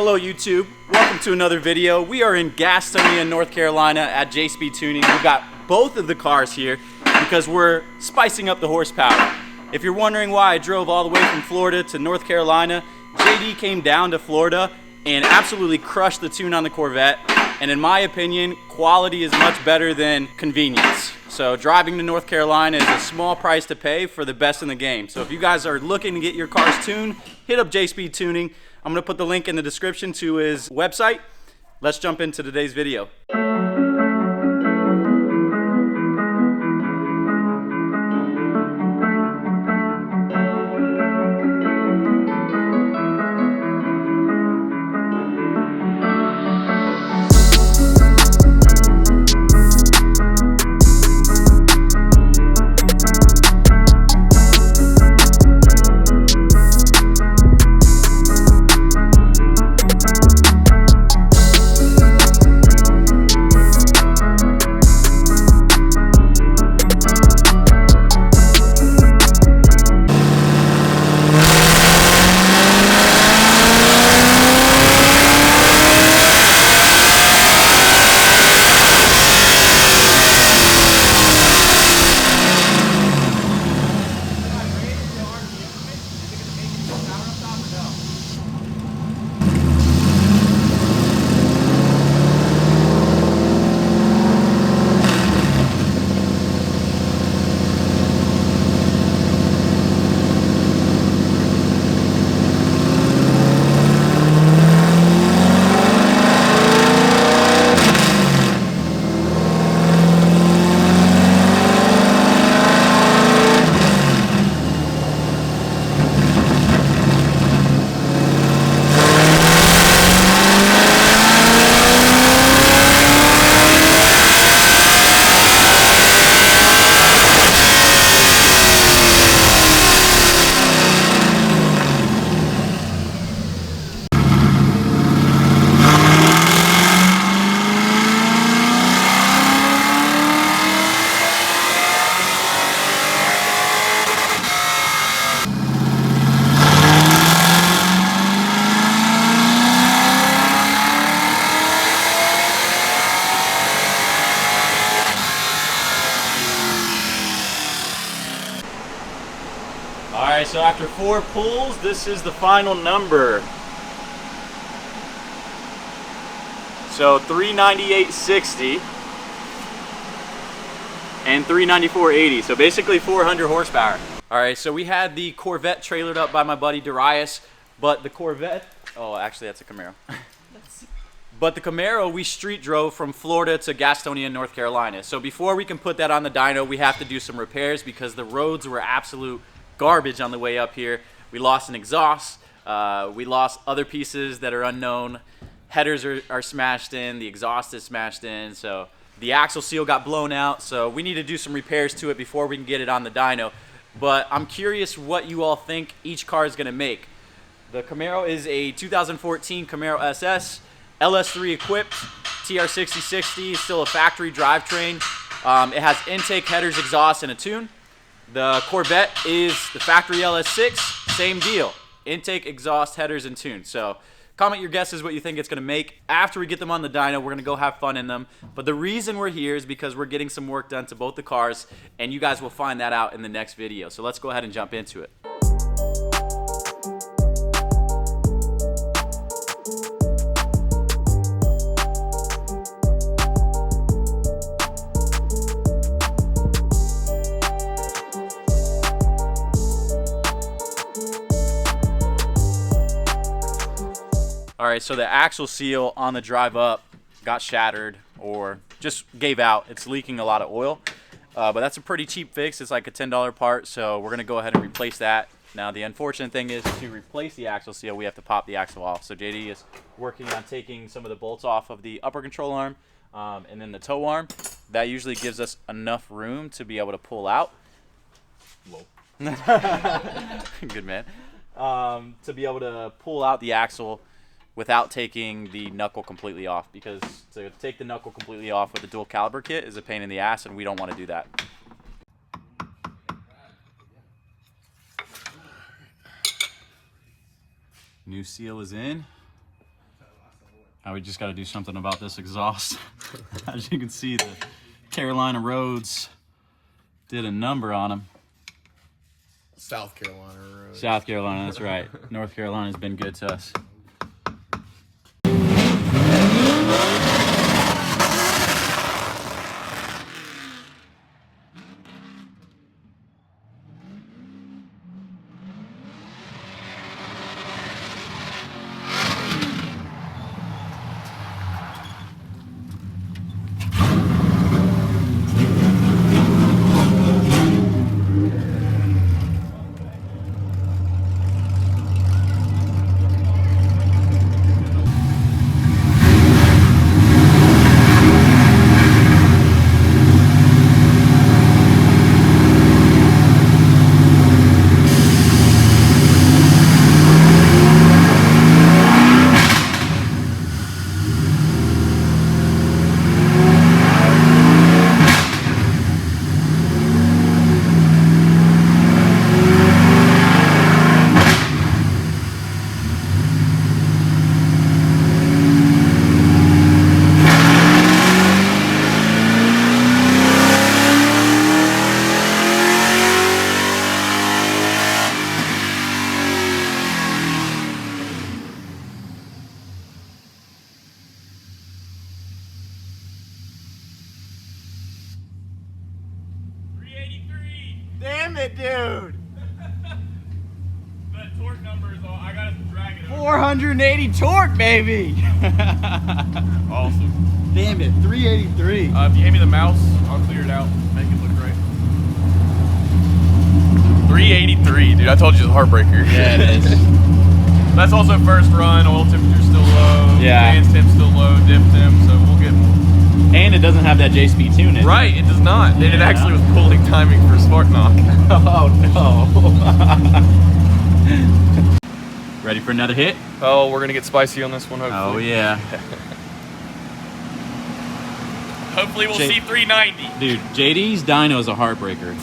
Hello YouTube, welcome to another video. We are in Gastonia, North Carolina at Jspeed Tuning. We've got both of the cars here because we're spicing up the horsepower. If you're wondering why I drove all the way from Florida to North Carolina, JD came down to Florida and absolutely crushed the tune on the Corvette. And in my opinion, quality is much better than convenience. So driving to North Carolina is a small price to pay for the best in the game. So if you guys are looking to get your cars tuned, hit up Jspeed Tuning. I'm gonna put the link in the description to his website. Let's jump into today's video. Alright, so after 4 pulls, this is the final number. So 398.60 and 394.80, so basically 400 horsepower. Alright, so we had the Corvette trailered up by my buddy Darius, but the Corvette, oh actually that's a Camaro. But the Camaro we street drove from Florida to Gastonia, North Carolina. So before we can put that on the dyno, we have to do some repairs because the roads were absolute garbage on the way up here. We lost an exhaust, we lost other pieces that are unknown. Headers are smashed in, the exhaust is smashed in, so the axle seal got blown out, so we need to do some repairs to it before we can get it on the dyno. But I'm curious what you all think each car is gonna make. The Camaro is a 2014 Camaro SS, LS3 equipped, TR6060, still a factory drivetrain. It has intake, headers, exhaust, and a tune. The Corvette is the factory LS6, same deal. Intake, exhaust, headers, and tune. So comment your guesses what you think it's going to make. After we get them on the dyno, we're going to go have fun in them. But the reason we're here is because we're getting some work done to both the cars, and you guys will find that out in the next video. So let's go ahead and jump into it. Alright, so the axle seal on the drive up got shattered or just gave out. It's leaking a lot of oil, but that's a pretty cheap fix. It's like a $10 part, so we're going to go ahead and replace that. Now the unfortunate thing is to replace the axle seal, we have to pop the axle off. So JD is working on taking some of the bolts off of the upper control arm and then the toe arm. That usually gives us enough room to be able to pull out. Whoa. Good man. To be able to pull out the axle without taking the knuckle completely off, because to take the knuckle completely off with a dual caliber kit is a pain in the ass, and we don't want to do that. New seal is in. Now we just got to do something about this exhaust. As you can see, the Carolina roads did a number on them. South Carolina roads. South Carolina, that's right. North Carolina's been good to us. Damn it, dude! That torque number is all, I gotta drag it over. 480 torque, baby! Awesome. Damn it, 383. If you hand me the mouse, I'll clear it out, make it look great. 383, dude. I told you it's a heartbreaker. Yeah, it is. That's also first run. Oil temperature's still low. Yeah. Fans temp's still low. Dip temp. So we'll get. And it doesn't have that Jspeed Tuning. Right, it does not. And it Yeah. actually was pulling timing for Spark Knock. Oh no. Ready for another hit? Oh, we're gonna get spicy on this one, hopefully. Oh yeah. Hopefully we'll see 390. Dude, JD's Dyno is a heartbreaker.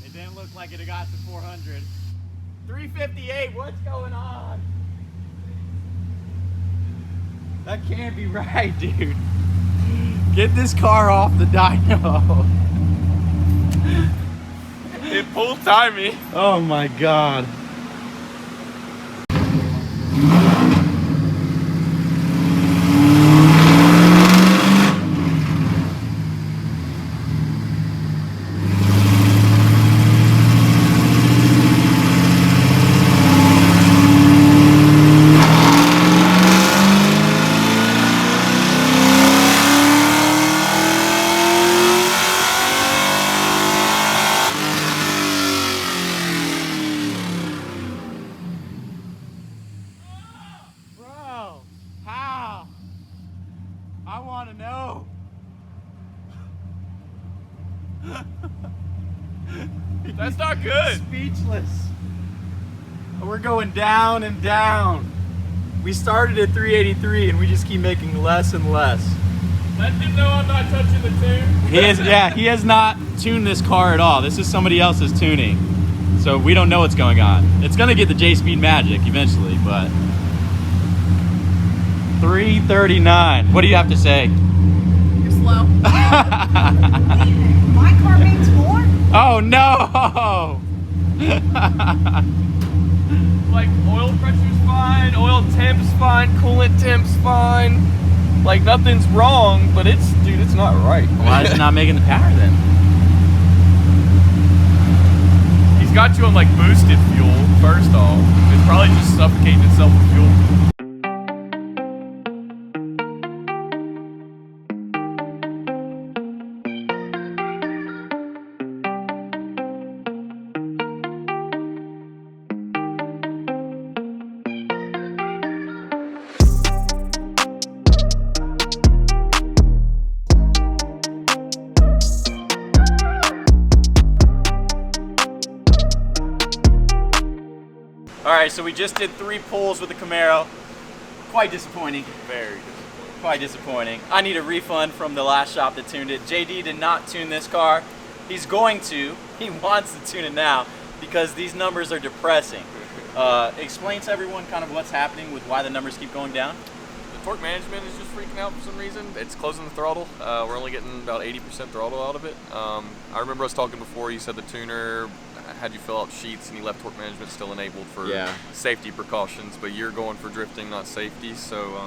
It didn't look like it got to 400. 358, what's going on? That can't be right, dude. Get this car off the dyno. It pulled timing. Oh my God. Bro, how? I want to know. That's not good. Speechless. We're going down and down. We started at 383 and we just keep making less and less. Let him know I'm not touching the tune. He has not tuned this car at all. This is somebody else's tuning. So we don't know what's going on. It's gonna get the Jspeed magic eventually, but 339. What do you have to say? You're slow. My car makes more? Oh no! Like oil pressure's fine, oil temp's fine, coolant temp's fine. Like nothing's wrong, but it's, dude, it's not right. Why is it not making the power then? He's It's got you on like boosted fuel, first off. It's probably just suffocating itself with fuel. All right, so we just did 3 pulls with the Camaro. Quite disappointing. Very disappointing. Quite disappointing. I need a refund from the last shop that tuned it. JD did not tune this car. He's going to. He wants to tune it now because these numbers are depressing. Explain to everyone kind of what's happening with why the numbers keep going down. The torque management is just freaking out for some reason. It's closing the throttle. We're only getting about 80% throttle out of it. I remember us talking before, you said the tuner had you fill out sheets and you left torque management still enabled for safety precautions, but you're going for drifting, not safety, so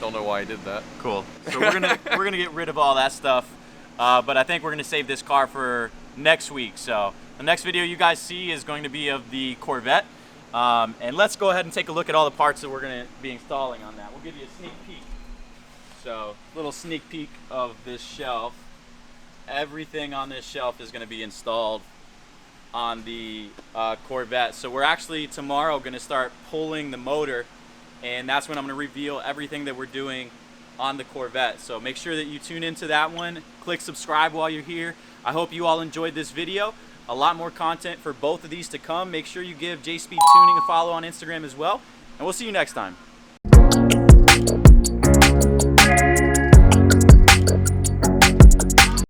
don't know why he did that. Cool. So we're gonna get rid of all that stuff, but I think we're gonna save this car for next week. So the next video you guys see is going to be of the Corvette, and let's go ahead and take a look at all the parts that we're gonna be installing on that. We'll give you a sneak peek. So little sneak peek of this shelf. Everything on this shelf is gonna be installed on the Corvette. So we're actually tomorrow gonna start pulling the motor, and that's when I'm gonna reveal everything that we're doing on the Corvette. So make sure that you tune into that one. Click subscribe while you're here. I hope you all enjoyed this video. A lot more content for both of these to come. Make sure you give Jspeed Tuning a follow on Instagram as well, and we'll see you next time.